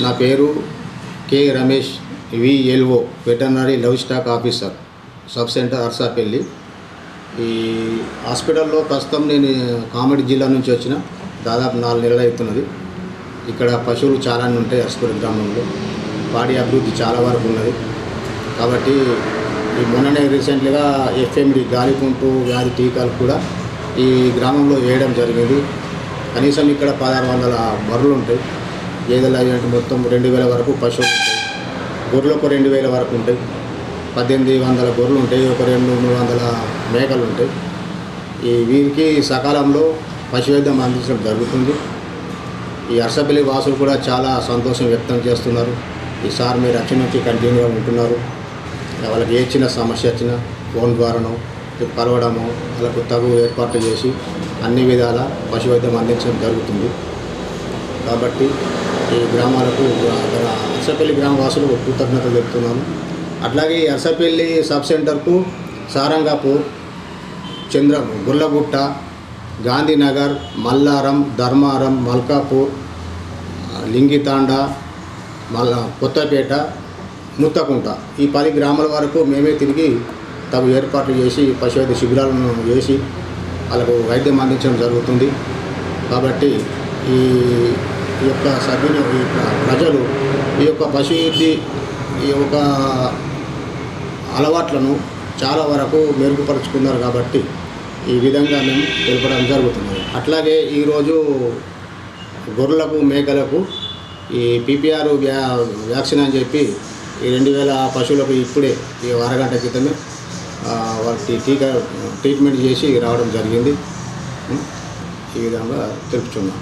నా పేరు K Ramesh, VLO veterinary livestock officer, sub centre Arsapalli. ఈ హాస్పిటల్లో ప్రస్తుతం నేను కామెడీ జిల్లా నుంచి వచ్చిన దాదాపు 4 నెలలు అవుతున్నది. ఇక్కడ పశువులు చాలా ఉంటాయి. అర్సాపల్లి గ్రామంలో పాడి అభివృద్ధి చాలా వరకు ఉన్నది. కాబట్టి ఈ మొన్ననే రీసెంట్గా ఎఫ్ఎండి గాలికుంటు వ్యాధి టీకాలు కూడా ఈ గ్రామంలో వేయడం జరిగింది. కనీసం ఇక్కడ 1600 బర్రెలు ఉంటాయి. గేదెలు అయ్యంటే మొత్తం 2000 వరకు పశువులు ఉంటాయి. గొర్రెలకు 2000 వరకు ఉంటాయి. 1800 గొర్రెలు ఉంటాయి. ఒక 200-300 మేకలు ఉంటాయి. ఈ వీరికి సకాలంలో పశు వైద్యం అందించడం జరుగుతుంది. ఈ అర్సాపల్లి వాసులు కూడా చాలా సంతోషం వ్యక్తం చేస్తున్నారు. ఈసారి మీరు రక్షణ నుంచి కంటిన్యూగా ఉంటున్నారు. వాళ్ళకి ఏ చిన్న సమస్య వచ్చినా ఫోన్ ద్వారానో కలవడము, వాళ్ళకు తగు ఏర్పాట్లు చేసి అన్ని విధాల పశు వైద్యం అందించడం జరుగుతుంది. కాబట్టి ఈ గ్రామాలకు అర్సాపల్లి గ్రామవాసులు కృతజ్ఞతలు చెప్తున్నాను. అట్లాగే ఈ అర్సాపల్లి సబ్ సెంటర్కు సారంగాపూర్, గుర్లగుట్ట, గాంధీనగర్, మల్లారం, ధర్మారం, మల్కాపూర్, లింగితాండ, కొత్తపేట, ముత్తకుంట ఈ 10 గ్రామాల వరకు మేమే తిరిగి తగు ఏర్పాట్లు చేసి పశు వైద్య శిబిరాలను చేసి వాళ్ళకు వైద్యం అందించడం జరుగుతుంది. కాబట్టి ఈ యొక్క ప్రజలు ఈ యొక్క పశువైద్య ఈ యొక్క అలవాట్లను చాలా వరకు మెరుగుపరుచుకున్నారు. కాబట్టి ఈ విధంగా మేము తెలపడం జరుగుతుంది. అట్లాగే ఈరోజు గొర్రెలకు, మేకలకు ఈ పిపిఆర్ వ్యాక్సిన్ అని చెప్పి ఈ 2000 పశువులకు ఇప్పుడే ఈ అరగంట క్రితమే వాటి ట్రీట్మెంట్ చేసి రావడం జరిగింది. ఈ విధంగా తెలుపుతున్నాం.